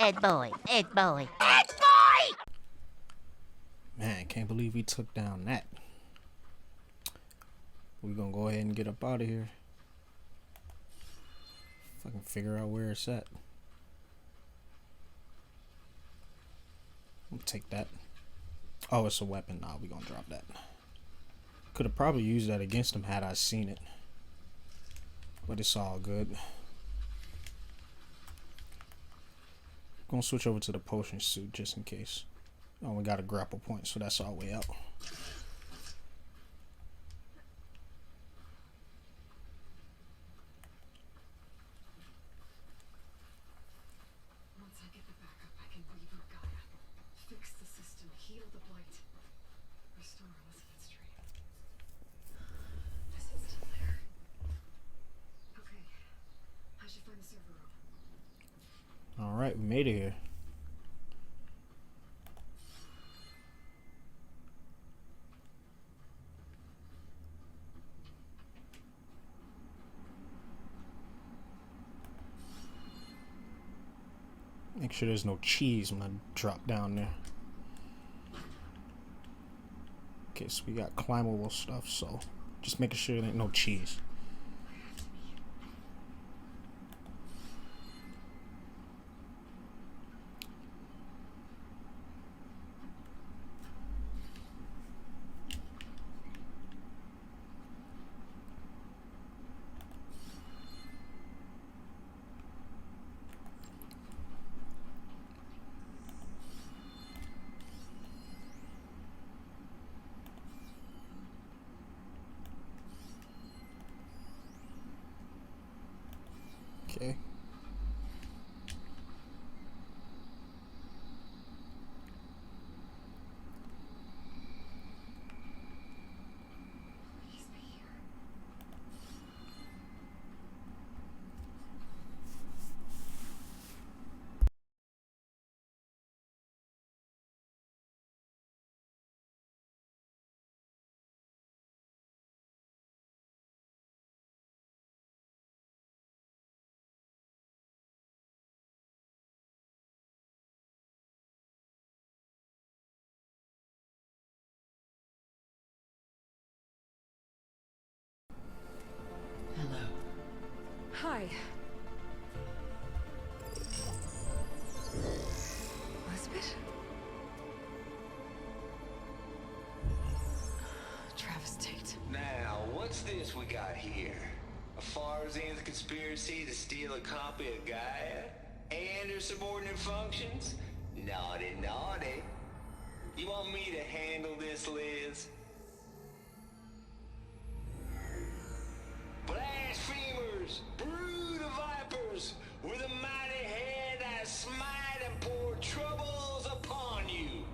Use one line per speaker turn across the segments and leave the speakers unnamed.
Ed boy, Ed boy, Ed boy!
Man, can't believe we took down that. We're gonna go ahead and get up out of here. If I can figure out where it's at. I'll take that. Oh, it's a weapon. Nah, we gonna drop that. Could have probably used that against him had I seen it. But it's all good. Gonna switch over to the potion suit just in case. Oh, we got a grapple point, so that's our way out.
Once I get the backup, I can reboot Gaia, fix the system, heal the blight, restore Elizabeth's dream. Is it still there? Okay, I should find the server room.
All right, we made it here. Make sure there's no cheese when I drop down there. Okay, so we got climbable stuff, so just making sure there ain't no cheese. Okay.
Please be here.
Hello.
Hi. Elizabeth? Travis Tate.
Now, what's this we got here? A Farzan's conspiracy to steal a copy of Gaia? And her subordinate functions? Naughty, naughty. You want me to handle this, Liz? Blasphemers, brood of vipers, with a mighty hand I smite and pour troubles upon you.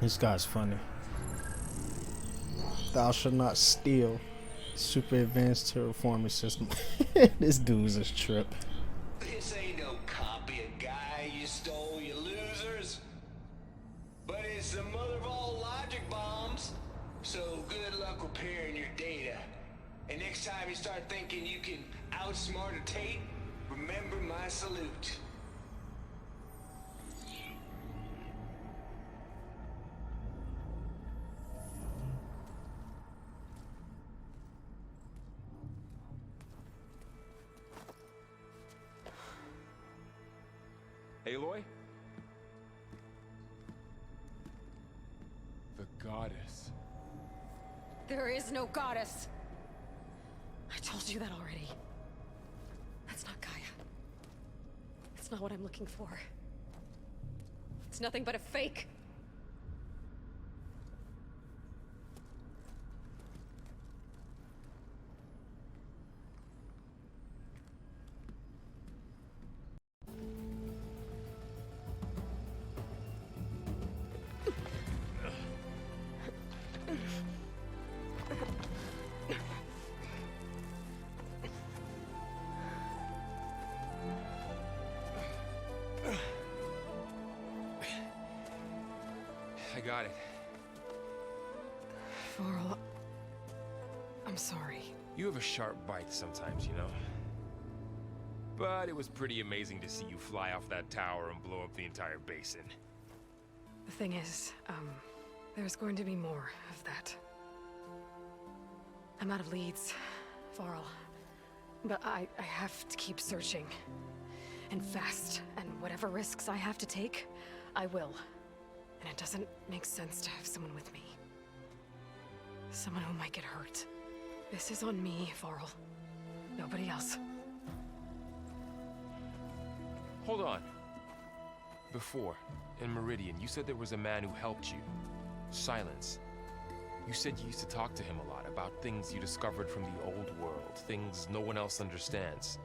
This guy's funny. Thou shalt not steal. Super advanced terraforming system. This dude's a trip.
This ain't no copy of Gaia you stole, you losers. But it's the mother of all logic bombs. So good luck repairing your data. And next time you start thinking you can outsmart a Tate, remember my salute.
Aloy? The goddess.
There is no goddess. I told you that already. That's not Gaia. That's not what I'm looking for. It's nothing but a fake.
I got it.
Varl, I'm sorry.
You have a sharp bite sometimes, you know? But it was pretty amazing to see you fly off that tower and blow up the entire basin.
The thing is, there's going to be more of that. I'm out of leads, Varl. But I have to keep searching. And fast. And whatever risks I have to take, I will. And it doesn't make sense to have someone with me. Someone who might get hurt. This is on me, Varl. Nobody else.
Hold on. Before, in Meridian, you said there was a man who helped you. Silence. You said you used to talk to him a lot about things you discovered from the old world, things no one else understands.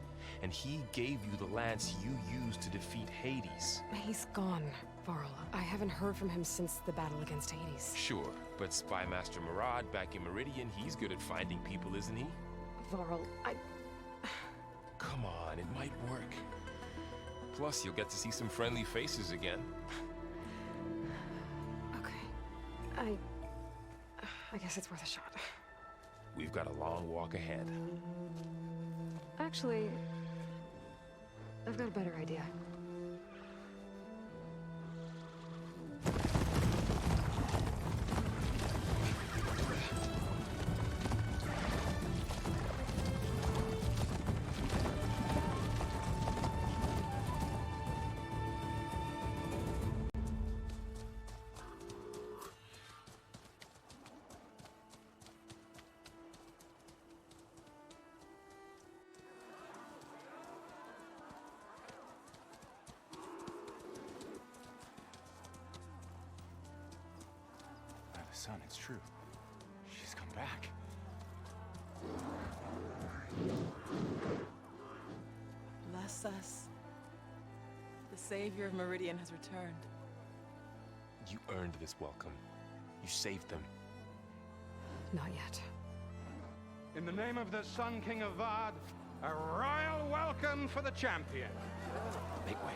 And he gave you the lance you used to defeat Hades.
He's gone, Varl. I haven't heard from him since the battle against Hades.
Sure, but Spy Master Murad back in Meridian, he's good at finding people, isn't he?
Varl,
Come on, it might work. Plus, you'll get to see some friendly faces again.
Okay. I guess it's worth a shot.
We've got a long walk ahead.
Actually, I've got a better idea.
Son, it's true. She's come back.
Bless us. The Savior of Meridian has returned.
You earned this welcome. You saved them.
Not yet.
In the name of the Sun King of Vard, a royal welcome for the champion.
Make way.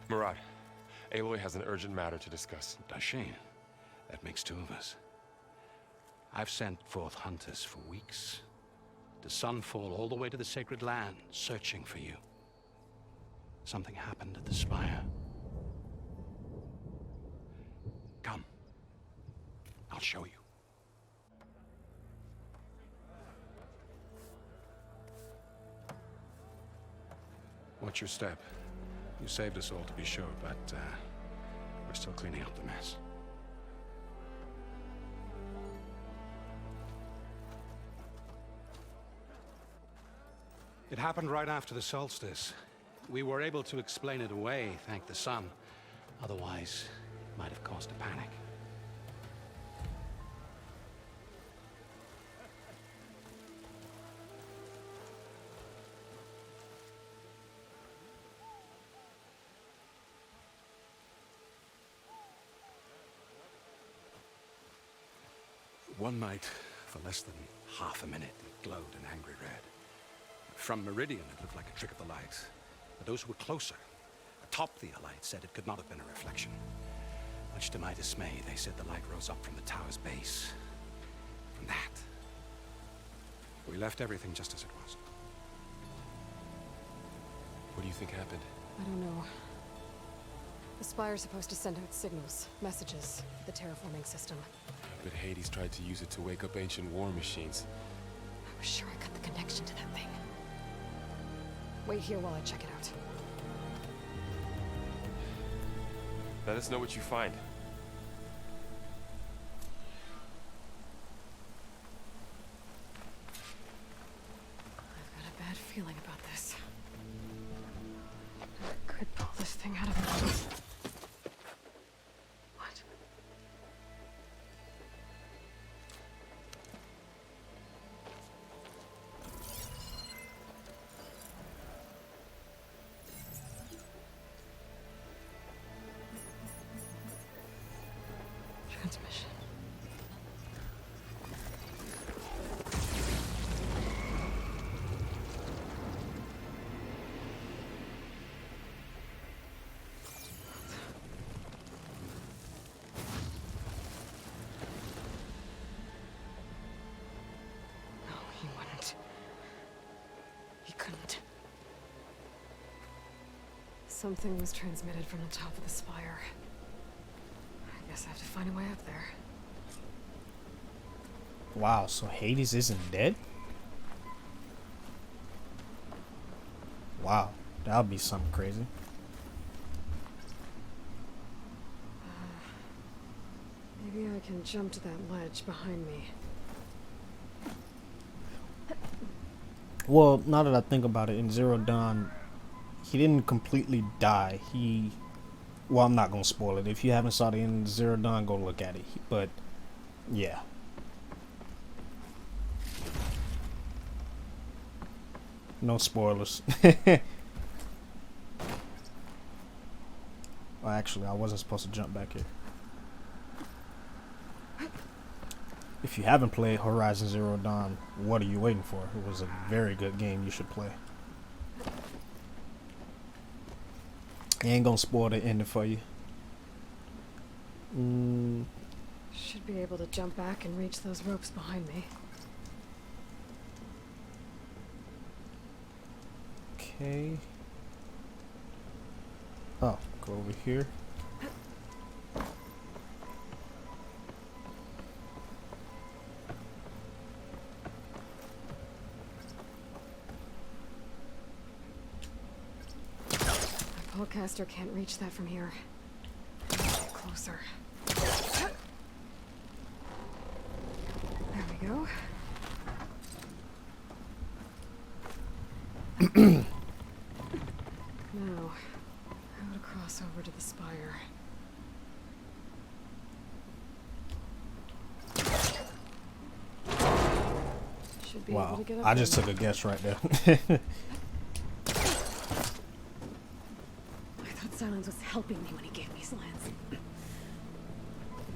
Murad, Aloy has an urgent matter to discuss.
Dashane, that makes two of us. I've sent forth hunters for weeks, to Sunfall all the way to the Sacred Land, searching for you. Something happened at the Spire. Come. I'll show you. Watch your step. You saved us all, to be sure, but we're still cleaning up the mess. It happened right after the solstice. We were able to explain it away, thank the sun. Otherwise, it might have caused a panic. One night, for less than half a minute, it glowed an angry red. From Meridian, it looked like a trick of the light. But those who were closer, atop the light, said it could not have been a reflection. Much to my dismay, they said the light rose up from the tower's base. From that. We left everything just as it was.
What do you think happened?
I don't know. The Spire's supposed to send out signals, messages, for the terraforming system.
But Hades tried to use it to wake up ancient war machines.
I was sure I got the connection to that thing. Wait here while I check it out.
Let us know what you find.
I've got a bad feeling about this. I could pull this thing out of it. What? Transmission. Something was transmitted from the top of the spire. I guess I have to find a way up there.
Wow, so Hades isn't dead? Wow, that would be something crazy.
Maybe I can jump to that ledge behind me.
Well, now that I think about it, in Zero Dawn, he didn't completely die. Well, I'm not gonna spoil it. If you haven't saw the end of Zero Dawn, go look at it. But yeah. No spoilers. Well, actually, I wasn't supposed to jump back here. If you haven't played Horizon Zero Dawn, what are you waiting for? It was a very good game. You should play. I ain't gonna spoil the ending for you.
Should be able to jump back and reach those ropes behind me.
Okay. Oh, go over here.
My polecaster can't reach that from here. Get closer. There we go. Now, how to cross over to the spire. Should be able
Wow,
to get up
I just
there.
took a guess right there.
I thought Silence was helping me when he gave me slants.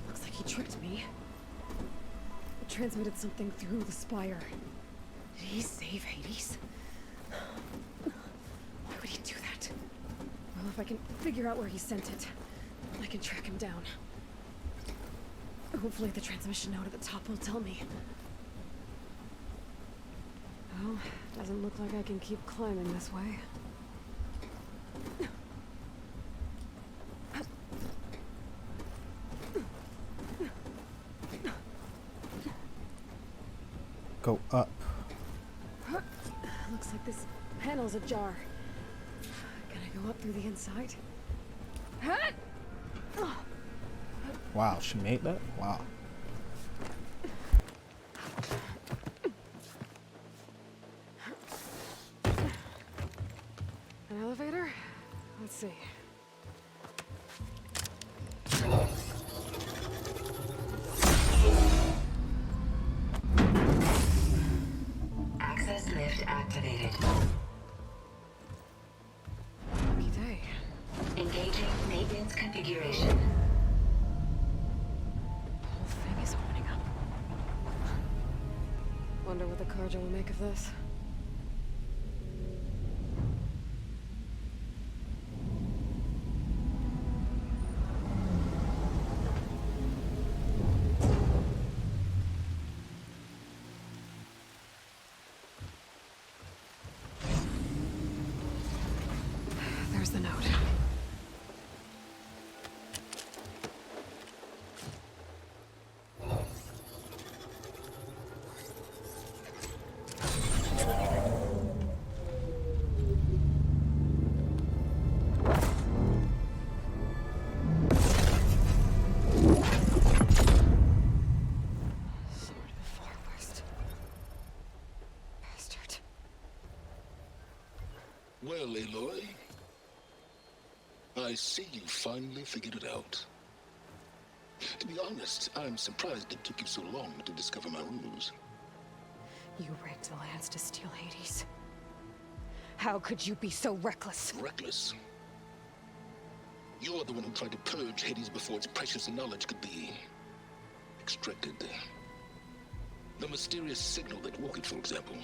Looks like he tricked me. It transmitted something through the spire. Did he save Hades? Why would he do that? Well, if I can figure out where he sent it, I can track him down. Hopefully the transmission note at the top will tell me. Well, doesn't look like I can keep climbing this way.
Go up.
Looks like this panel's ajar. Can I go up through the inside?
Wow, she made that? Wow.
An elevator? Let's see.
Access lift activated.
Lucky day.
Engaging maintenance configuration.
The whole thing is opening up. Wonder what the Carja will make of this. There's the note. Sword before West. Bastard.
Well, Aloy, I see you finally figured it out. To be honest, I'm surprised it took you so long to discover my ruse.
You rigged the lands to steal Hades. How could you be so reckless?
Reckless. You're the one who tried to purge Hades before its precious knowledge could be extracted. The mysterious signal that woke it, for example.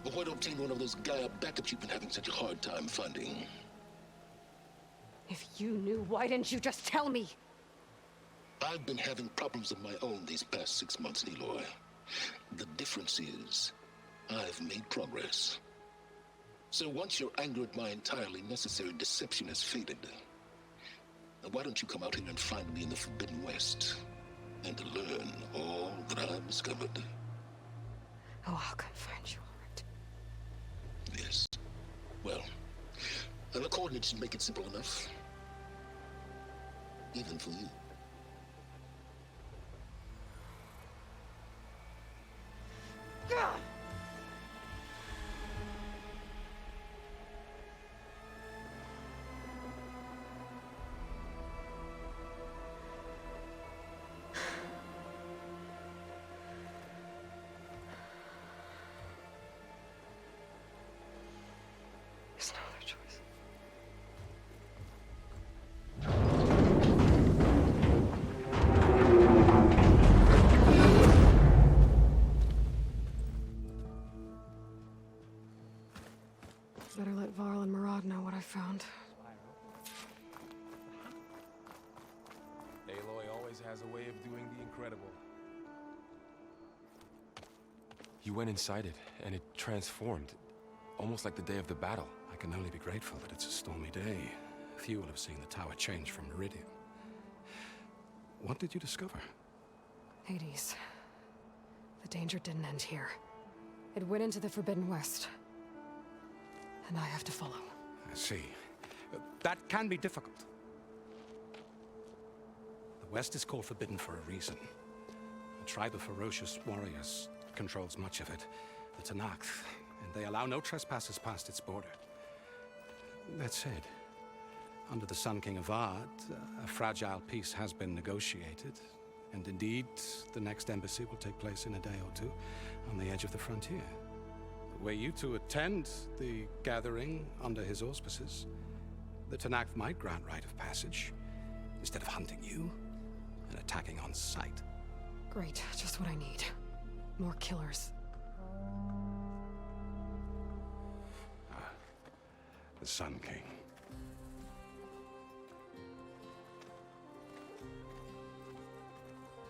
But why to obtain one of those Gaia backups you've been having such a hard time finding?
If you knew, why didn't you just tell me?
I've been having problems of my own these past 6 months, Aloy. The difference is, I've made progress. So once your anger at my entirely necessary deception has faded, now why don't you come out here and find me in the Forbidden West and learn all that I've discovered?
Oh, I'll come find you, all right.
Yes. Well, the coordinates should make it simple enough. Even for you.
God! There's no other choice. Better let Varl and Murad know what I found.
Aloy always has a way of doing the incredible. You went inside it, and it transformed, almost like the day of the battle.
I can only be grateful that it's a stormy day. Few will have seen the tower change from Meridian. What did you discover?
Hades. The danger didn't end here. It went into the Forbidden West. And I have to follow.
I see. That can be difficult. The West is called Forbidden for a reason. A tribe of ferocious warriors controls much of it, the Tanakh, and they allow no trespassers past its border. That said, under the Sun King of Ard, a fragile peace has been negotiated, and indeed, the next embassy will take place in a day or two on the edge of the frontier. Were you to attend the gathering under his auspices, the Tanakh might grant right of passage, instead of hunting you and attacking on sight.
Great, just what I need. More killers.
The Sun King.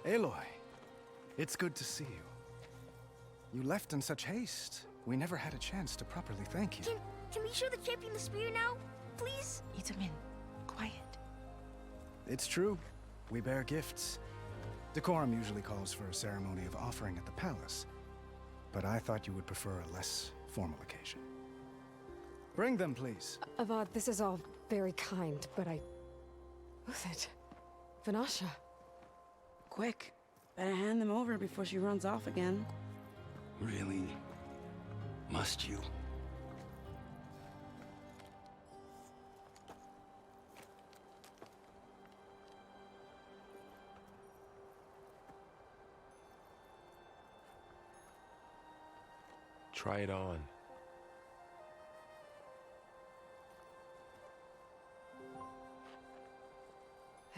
Aloy, it's good to see you. You left in such haste. We never had a chance to properly thank you.
Can we show the champion the spear now? Please?
Itamin, quiet.
It's true. We bear gifts. Decorum usually calls for a ceremony of offering at the palace. But I thought you would prefer a less formal occasion. Bring them, please.
Avad, this is all very kind, but Who's it? Vanasha.
Quick. Better hand them over before she runs off again.
Really? Must you?
Try it on.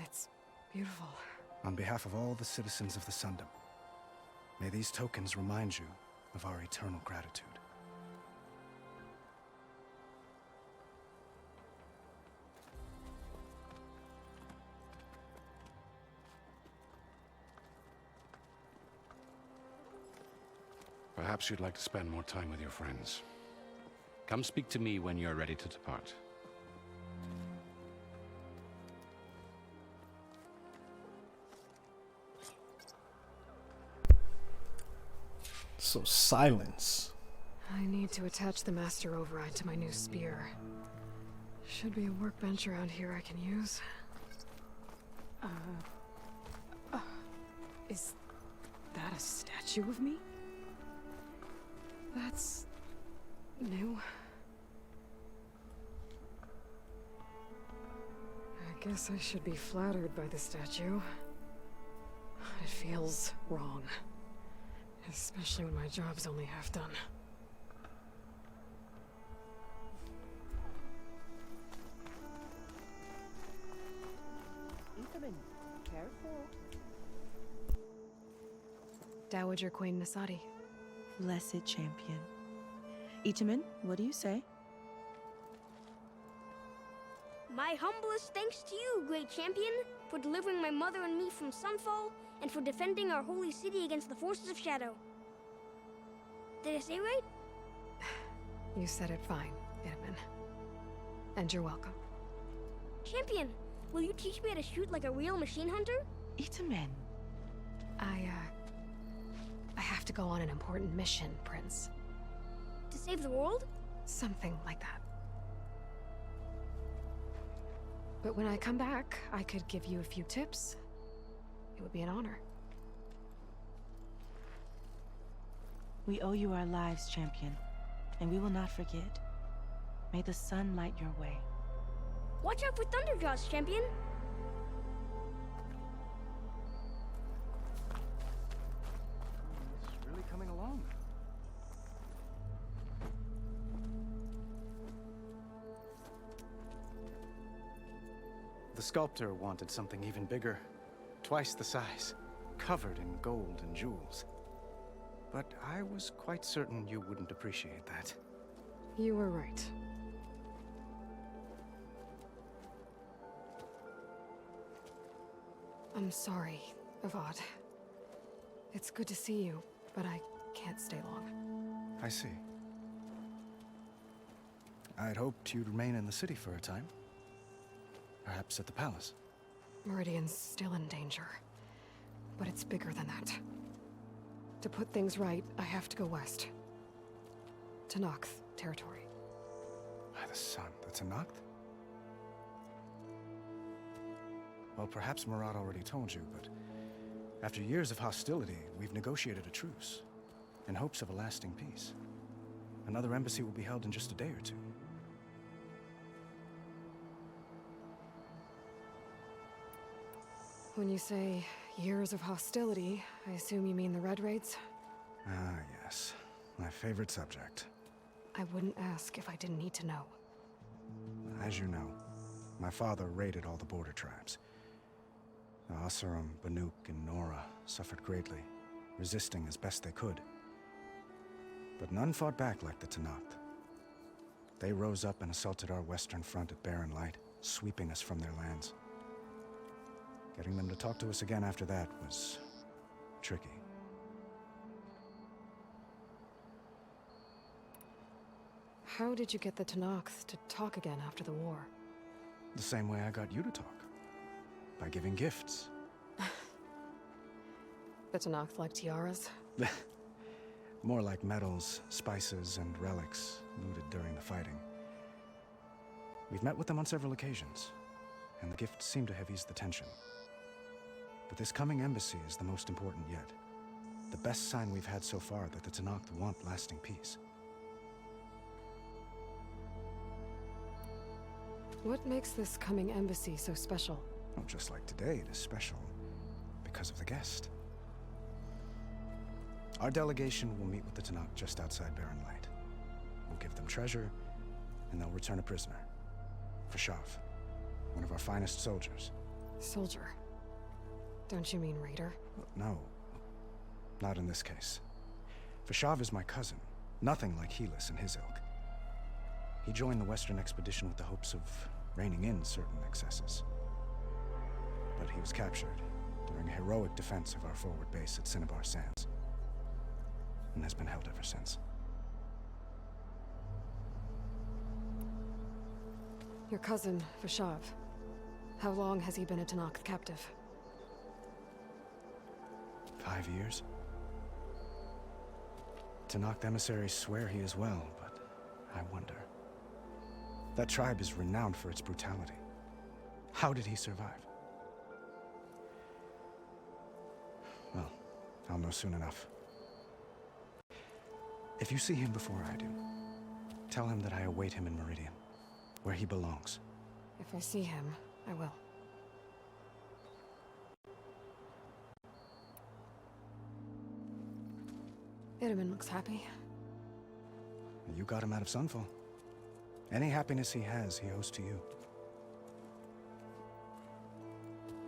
It's beautiful.
On behalf of all the citizens of the Sundom, may these tokens remind you of our eternal gratitude.
Perhaps you'd like to spend more time with your friends. Come speak to me when you're ready to depart.
So silence.
I need to attach the master override to my new spear. Should be a workbench around here I can use. Is that a statue of me? That's new. I guess I should be flattered by the statue. It feels wrong. Especially when my job's only half done.
Itamin, careful.
Dowager Queen Nasadi.
Blessed champion. Itamin, what do you say?
My humblest thanks to you, great champion, for delivering my mother and me from Sunfall, and for defending our holy city against the forces of Shadow. Did I say right?
You said it fine. Itamen. And you're welcome.
Champion, will you teach me how to shoot like a real machine hunter?
Itamen.
I have to go on an important mission, Prince.
To save the world?
Something like that. But when I come back, I could give you a few tips. It would be an honor.
We owe you our lives, champion, and we will not forget. May the sun light your way.
Watch out for Thunderjaws, champion!
It's really coming along. The sculptor wanted something even bigger, twice the size, covered in gold and jewels. But I was quite certain you wouldn't appreciate that.
You were right. I'm sorry, Avad. It's good to see you, but I can't stay long.
I see. I'd hoped you'd remain in the city for a time. Perhaps at the palace.
Meridian's still in danger. But it's bigger than that. To put things right, I have to go west. To Nox territory.
By the sun, the Tenakth? Well, perhaps Murad already told you, but after years of hostility, we've negotiated a truce, in hopes of a lasting peace. Another embassy will be held in just a day or two.
When you say years of hostility, I assume you mean the Red Raids?
Ah, yes. My favorite subject.
I wouldn't ask if I didn't need to know.
As you know, my father raided all the border tribes. The Asurum, Banuk, and Nora suffered greatly, resisting as best they could. But none fought back like the Tenakth. They rose up and assaulted our western front at Barren Light, sweeping us from their lands. Getting them to talk to us again after that was tricky.
How did you get the Tenakth to talk again after the war?
The same way I got you to talk. By giving gifts.
The Tenakth like tiaras?
More like medals, spices, and relics looted during the fighting. We've met with them on several occasions, and the gifts seem to have eased the tension. But this coming embassy is the most important yet. The best sign we've had so far that the Tenakth want lasting peace.
What makes this coming embassy so special?
Oh, just like today, it is special because of the guest. Our delegation will meet with the Tenakth just outside Barren Light. We'll give them treasure, and they'll return a prisoner. Fashav, one of our finest soldiers.
Soldier? Don't you mean raider?
No, not in this case. Fashav is my cousin, nothing like Helis and his ilk. He joined the Western expedition with the hopes of reining in certain excesses. But he was captured during a heroic defense of our forward base at Cinnabar Sands, and has been held ever since.
Your cousin, Fashav. How long has he been a Tenakth captive?
5 years. Tenakth emissaries swear he is well, but I wonder. That tribe is renowned for its brutality. How did he survive? Well, I'll know soon enough. If you see him before I do, tell him that I await him in Meridian, where he belongs.
If I see him, I will. Itamen looks happy.
You got him out of Sunfall. Any happiness he has, he owes to you.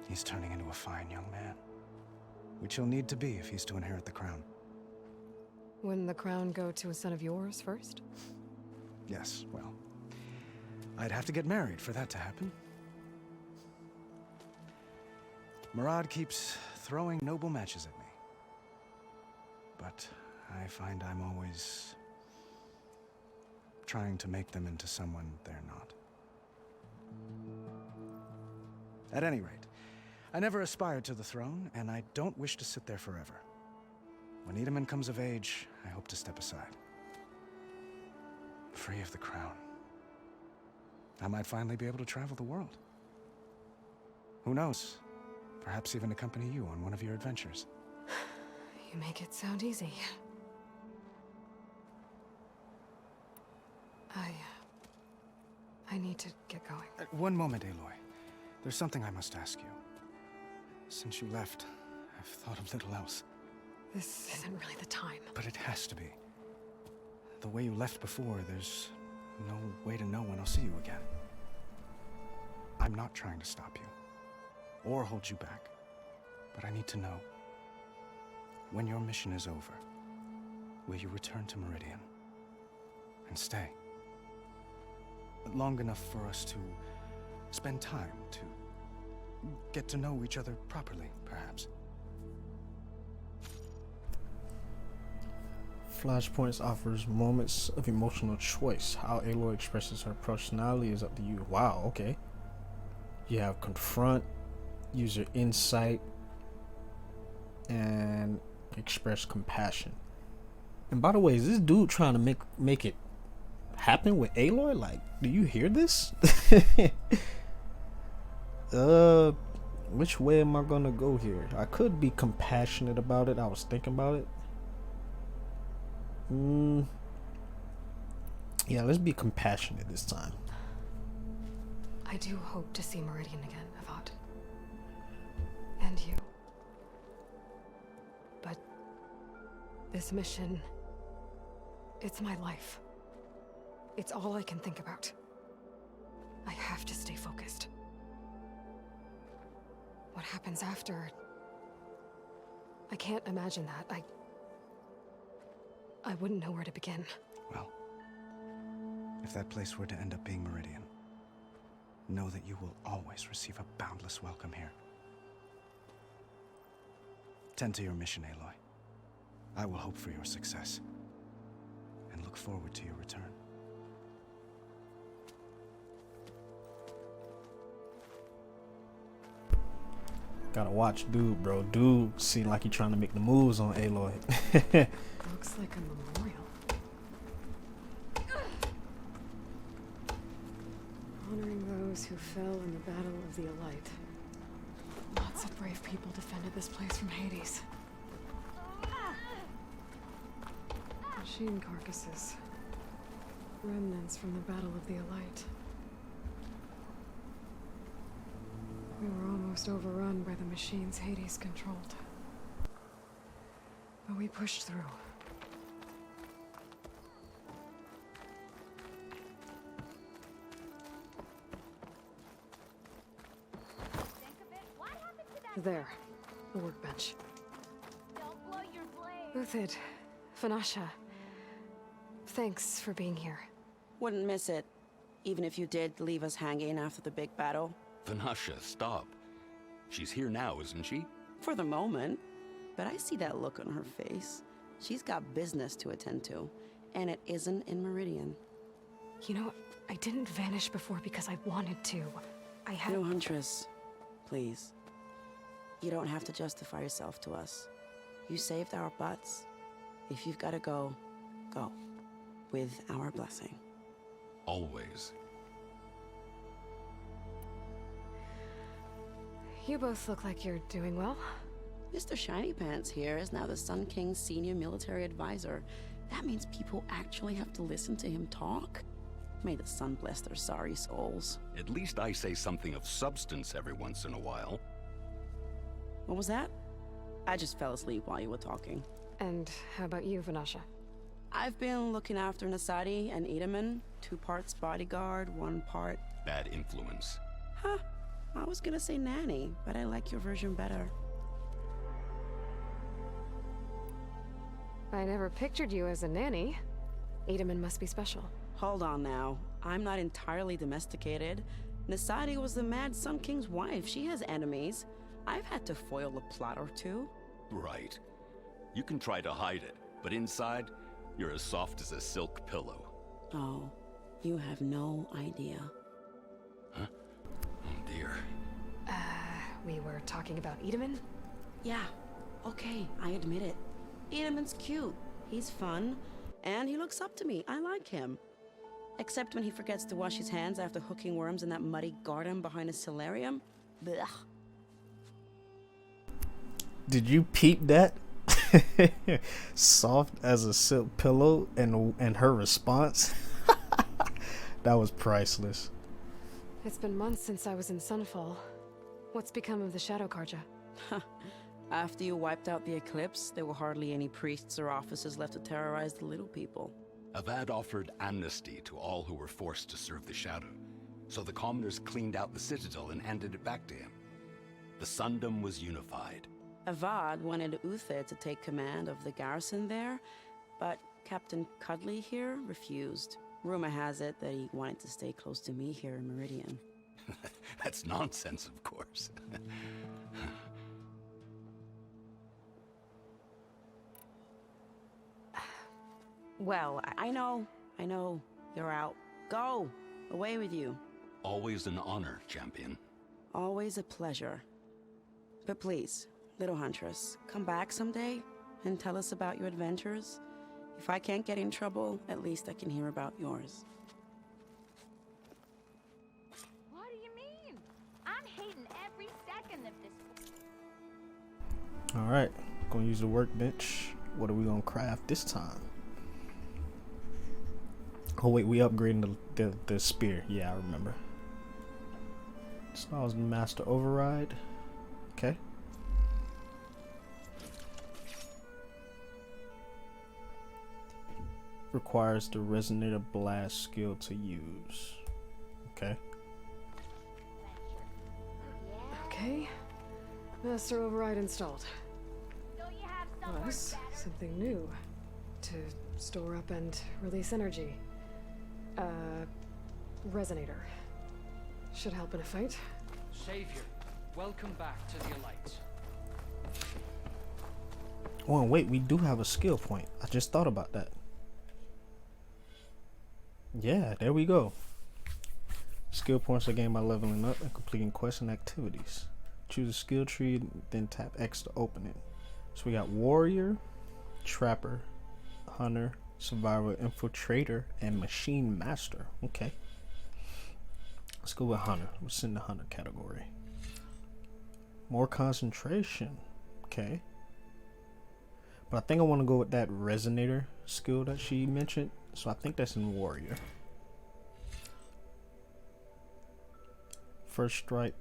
He's turning into a fine young man, which he'll need to be if he's to inherit the crown.
Wouldn't the crown go to a son of yours first?
Yes, well, I'd have to get married for that to happen. Murad keeps throwing noble matches at me. But I find I'm always trying to make them into someone they're not. At any rate, I never aspired to the throne, and I don't wish to sit there forever. When Edaman comes of age, I hope to step aside. Free of the crown. I might finally be able to travel the world. Who knows? Perhaps even accompany you on one of your adventures.
You make it sound easy. I need to get going.
One moment, Aloy. There's something I must ask you. Since you left, I've thought of little else.
This isn't really the time.
But it has to be. The way you left before, there's no way to know when I'll see you again. I'm not trying to stop you, or hold you back. But I need to know, when your mission is over, will you return to Meridian? And stay? Long enough for us to spend time, to get to know each other properly, perhaps.
Flashpoints offers moments of emotional choice. How Aloy expresses her personality is up to you. Wow, okay. You have confront, user insight, and express compassion. And by the way, is this dude trying to make it happen with Aloy? Like, do you hear this? Which way am I gonna go here? I could be compassionate about it. I was thinking about it. Yeah, let's be compassionate this time.
I do hope to see Meridian again, Avad. And you. But this mission, it's my life. It's all I can think about. I have to stay focused. What happens after? I can't imagine that. I wouldn't know where to begin.
Well, if that place were to end up being Meridian, know that you will always receive a boundless welcome here. Tend to your mission, Aloy. I will hope for your success, and look forward to your return.
Gotta watch dude, bro. Dude seem like he trying to make the moves on Aloy.
Looks like a memorial. Honoring those who fell in the Battle of the Elite. Lots of brave people defended this place from Hades. Machine carcasses. Remnants from the Battle of the Elite. We were almost overrun by the machines Hades controlled. But we pushed through. There, the workbench.
Don't blow your
Uthid,
blade.
Vanasha, thanks for being here.
Wouldn't miss it, even if you did leave us hanging after the big battle.
Vanasha, stop. She's here now, isn't she?
For the moment. But I see that look on her face. She's got business to attend to, and it isn't in Meridian.
You know, I didn't vanish before because I wanted to. I had...
No, Huntress. Please. You don't have to justify yourself to us. You saved our butts. If you've got to go, go. With our blessing.
Always.
You both look like you're doing well.
Mr. Shiny Pants here is now the Sun King's senior military advisor. That means people actually have to listen to him talk? May the sun bless their sorry souls.
At least I say something of substance every once in a while.
What was that? I just fell asleep while you were talking.
And how about you, Vanasha?
I've been looking after Nasadi and Edaman. 2 parts bodyguard, 1 part...
Bad influence.
Huh. I was gonna say nanny, but I like your version better.
I never pictured you as a nanny. Edaman must be special.
Hold on now. I'm not entirely domesticated. Nasadi was the Mad Sun King's wife. She has enemies. I've had to foil a plot or 2.
Right. You can try to hide it, but inside, you're as soft as a silk pillow.
Oh, You have no idea.
Huh? Oh dear.
We were talking about Edaman?
Yeah, okay, I admit it. Edaman's cute. He's fun. And he looks up to me. I like him. Except when he forgets to wash his hands after hooking worms in that muddy garden behind his solarium. Blech.
Did you peep that? Soft as a silk pillow and her response. That was priceless.
It's been months since I was in Sunfall. What's become of the Shadow Karja?
After you wiped out the eclipse, there were hardly any priests or officers left to terrorize the little people.
Avad offered amnesty to all who were forced to serve the Shadow, so the commoners cleaned out the citadel and handed it back to him. The Sundom was unified.
Avad wanted Uther to take command of the garrison there, but Captain Cudley here refused. Rumor has it that he wanted to stay close to me here in Meridian.
That's nonsense, of course.
Well, I know. You're out. Go! Away with you.
Always an honor, champion.
Always a pleasure. But please, little huntress, come back someday and tell us about your adventures. If I can't get in trouble, at least I can hear about yours.
What do you mean? I'm hating every second of this.
Alright, gonna use the workbench. What are we gonna craft this time? Oh wait, we upgrading the spear. Yeah, I remember. Styles Master Override. Okay. Requires the Resonator Blast skill to use. Okay.
Okay. Master Override installed. Plus, something new. To store up and release energy. Resonator. Should help in a fight.
Savior, welcome back to the Alliance.
Oh, wait, we do have a skill point. I just thought about that. Yeah, there we go. Skill points are gained by leveling up and completing quests and activities. Choose a skill tree, then tap X to open it. So we got Warrior, Trapper, Hunter, Survivor, Infiltrator, and Machine Master. Okay. Let's go with Hunter. What's in the Hunter category? More concentration. Okay. But I think I want to go with that Resonator skill that she mentioned. So I think that's in Warrior. First strike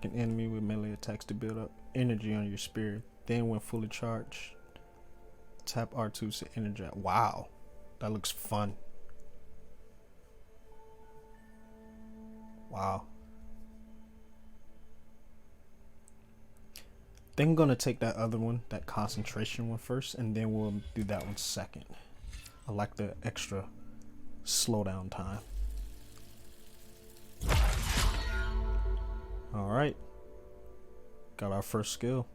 an enemy with melee attacks to build up energy on your spear. Then when fully charged, tap R2 to energize. Wow, that looks fun. Wow. I think I'm gonna take that other one, that concentration one first, and then we'll do that one second. I like the extra slowdown time. All right, got our first skill.